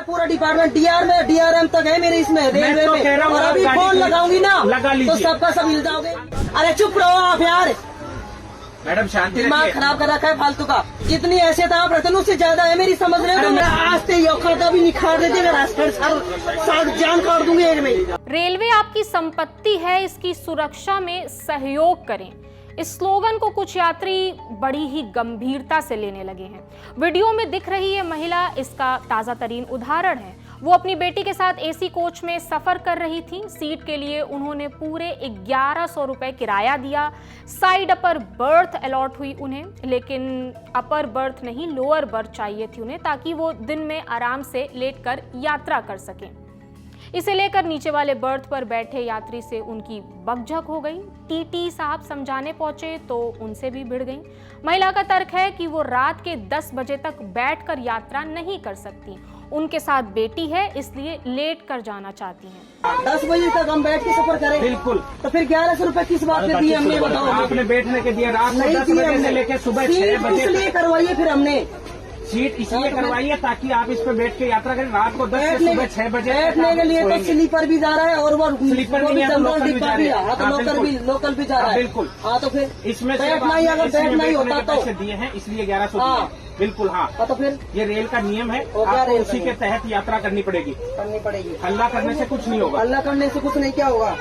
पूरा department DRM तक है मेरे इसमें रेलवे तो में। और अभी फोन लगाऊंगी ना तो सबका सब हिल जाओगे। अरे चुप रहो आप यार, मैडम शांति दिमाग रखिए। खराब कर रखा है फालतू का। जितनी हैसियत आप रखते उससे ज्यादा है मेरी, समझ रहे हो? तो मैं आज से औकात भी निखार देती अगर आज जान काट दूंगी एक में। रेलवे आपकी संपत्ति है, इसकी सुरक्षा में सहयोग करें। इस स्लोगन को कुछ यात्री बड़ी ही गंभीरता से लेने लगे हैं। वीडियो में दिख रही है महिला इसका ताजा तरीन उदाहरण है। वो अपनी बेटी के साथ एसी कोच में सफर कर रही थी। सीट के लिए उन्होंने पूरे 1100 रुपए किराया दिया। साइड अपर बर्थ अलॉट हुई उन्हें, लेकिन अपर बर्थ नहीं लोअर बर्थ चाहिए थी उन्हें, ताकि वो दिन में आराम से लेटकर यात्रा कर सकें। इसे लेकर नीचे वाले बर्थ पर बैठे यात्री से उनकी बकझक हो गई। टीटी साहब समझाने पहुंचे तो उनसे भी भिड़ गई। महिला का तर्क है कि वो रात के 10 बजे तक बैठकर यात्रा नहीं कर सकती। उनके साथ बेटी है, इसलिए लेट कर जाना चाहती हैं। 10 बजे तक हम बैठ के सफर करें? बिल्कुल। तो फिर 1100 रुपए किस बात पे दिए हमने, बताओ? आपने बैठने के दिए रात में नहीं 10 बजे से लेकर सुबह 6 बजे इसलिए करवाइए फिर हमने सीट इसलिए करवाई है ताकि आप इस पे बैठ के यात्रा करें। रात को 10 से सुबह 6 बजे बैठने के लिए तो स्लीपर भी जा रहा है और वो स्लीपर नहीं है, लोकल भी जा रही है। हाँ, तो लोकल भी जा रहा है। बिल्कुल। हाँ तो फिर इसमें बैठना ही, अगर बैठना ही होता तो दिए हैं इसलिए 1100 बिल्कुल। हाँ तो फिर ये रेल का नियम है, आपको उसी के तहत यात्रा करनी पड़ेगी। हल्ला करने से कुछ नहीं होगा। हल्ला करने से कुछ नहीं, क्या होगा?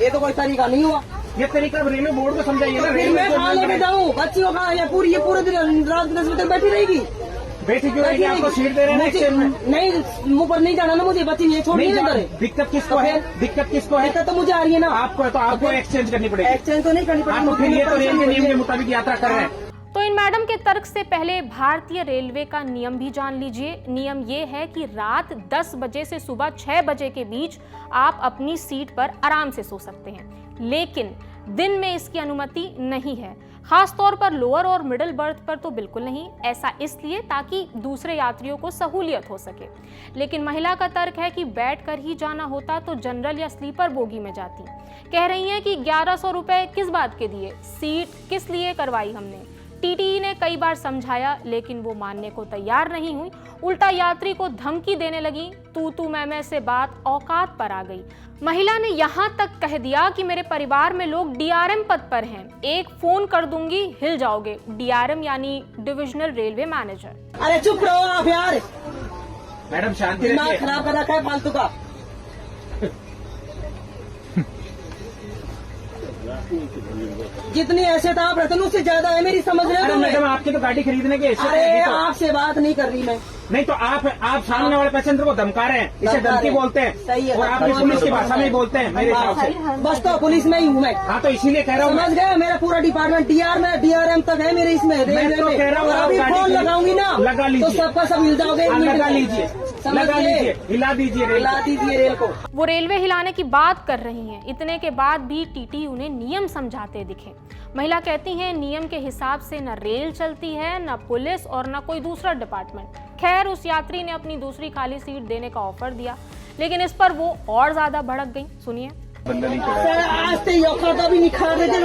ये तो कोई तरीका नहीं हुआ। ये तरीका रेलवे बोर्ड को समझाइए ना। फिर मैं कहाँ लेके जाऊँ बच्चियों का? ये पूरे दिन रात 10 बजे तक बैठी रहेगी। बैठी क्यों रहेगी? आपको सीट दे रहे हैं ना। नहीं, मुँह पर नहीं जाना ना मुझे, बच्ची ये छोड़ नहीं करे। दिक्कत किसको है? दिक्कत किसको है? दिक्कत तो मुझे आ रही है ना। आपको है तो आपको एक्सचेंज करनी पड़ेगी। एक्सचेंज तो नहीं करनी पड़ेगी। फिर ये तो रेल के नियम के मुताबिक यात्रा कर रहे हैं। तो इन मैडम के तर्क से पहले भारतीय रेलवे का नियम भी जान लीजिए। नियम ये है कि रात 10 बजे से सुबह 6 बजे के बीच आप अपनी सीट पर आराम से सो सकते हैं, लेकिन दिन में इसकी अनुमति नहीं है। खास तौर पर लोअर और मिडिल बर्थ पर तो बिल्कुल नहीं। ऐसा इसलिए ताकि दूसरे यात्रियों को सहूलियत हो सके। लेकिन महिला का तर्क है कि बैठ कर ही जाना होता तो जनरल या स्लीपर बोगी में जाती। कह रही हैं कि 1100 रुपए किस बात के दिए, सीट किस लिए करवाई हमने। टीटी ने कई बार समझाया, लेकिन वो मानने को तैयार नहीं हुई। उल्टा यात्री को धमकी देने लगी। तू मैं से बात औकात पर आ गई। महिला ने यहाँ तक कह दिया कि मेरे परिवार में लोग डीआरएम पद पर हैं, एक फोन कर दूंगी हिल जाओगे। डीआरएम यानी डिविजनल रेलवे मैनेजर। अरे चुप रहो आप यार, मैडम शांति दिमाग रखिए। खराब कर रखा है फालतू का। जितनी हैसियत आप रखते उससे ज्यादा है मेरी, समझ रहे हो? मैडम आपकी तो गाड़ी खरीदने की हैसियत अरे है तो। आपसे बात नहीं कर रही मैं। नहीं तो आप सामने वाले पैसेंजर को धमका रहे हैं, इसे धमकी बोलते हैं। सही है। और आप भी पुलिस की भाषा में ही बोलते हैं मेरे हिसाब से। बस तो पुलिस में ही हूँ मैं। हाँ तो इसीलिए कह रहा हूँ। समझ गए? मेरा पूरा डिपार्टमेंट डीआरएम तक है मेरे इसमें रेलवे मैं तो में। कह रहा हूँ और अभी आप फोन गाड़ी लगाऊंगी ना लगा लीजिए। तो सबका सब हिल जाओगे। लगा लीजिए, लगा लीजिए, हिला दीजिए, हिला दीजिए रेल को। वो रेलवे हिलाने की बात कर रही हैं। इतने के बाद भी टीटी उन्हें नियम समझाते दिखे। महिला कहती हैं नियम के हिसाब से न रेल चलती है, न पुलिस और न कोई दूसरा डिपार्टमेंट। खैर उस यात्री ने अपनी दूसरी खाली सीट देने का ऑफर दिया, लेकिन इस पर वो और ज्यादा भड़क गई। सुनिए। आज से औकात भी निखार देते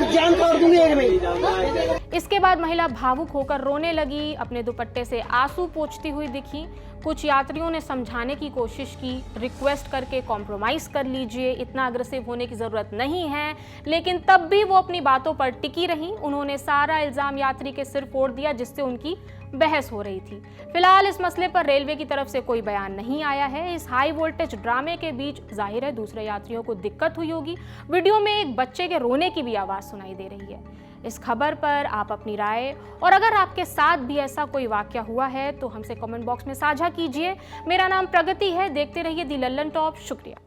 जान काट दूंगी एक में। इसके बाद महिला भावुक होकर रोने लगी, अपने दुपट्टे से आंसू पोंछती हुई दिखी। कुछ यात्रियों ने समझाने की कोशिश की, रिक्वेस्ट करके कॉम्प्रोमाइज कर लीजिए, इतना अग्रेसिव होने की जरूरत नहीं है, लेकिन तब भी वो अपनी बातों पर टिकी रही। उन्होंने सारा इल्जाम यात्री के सिर फोड़ दिया, जिससे उनकी बहस हो रही थी। फिलहाल इस मसले पर रेलवे की तरफ से कोई बयान नहीं आया है। इस हाई वोल्टेज ड्रामे के बीच जाहिर है दूसरे यात्रियों को दिक्कत हुई होगी। वीडियो में एक बच्चे के रोने की भी आवाज सुनाई दे रही है। इस खबर पर आप अपनी राय और अगर आपके साथ भी ऐसा कोई वाकया हुआ है तो हमसे कमेंट बॉक्स में साझा कीजिए। मेरा नाम प्रगति है, देखते रहिए दी लल्लन टॉप। शुक्रिया।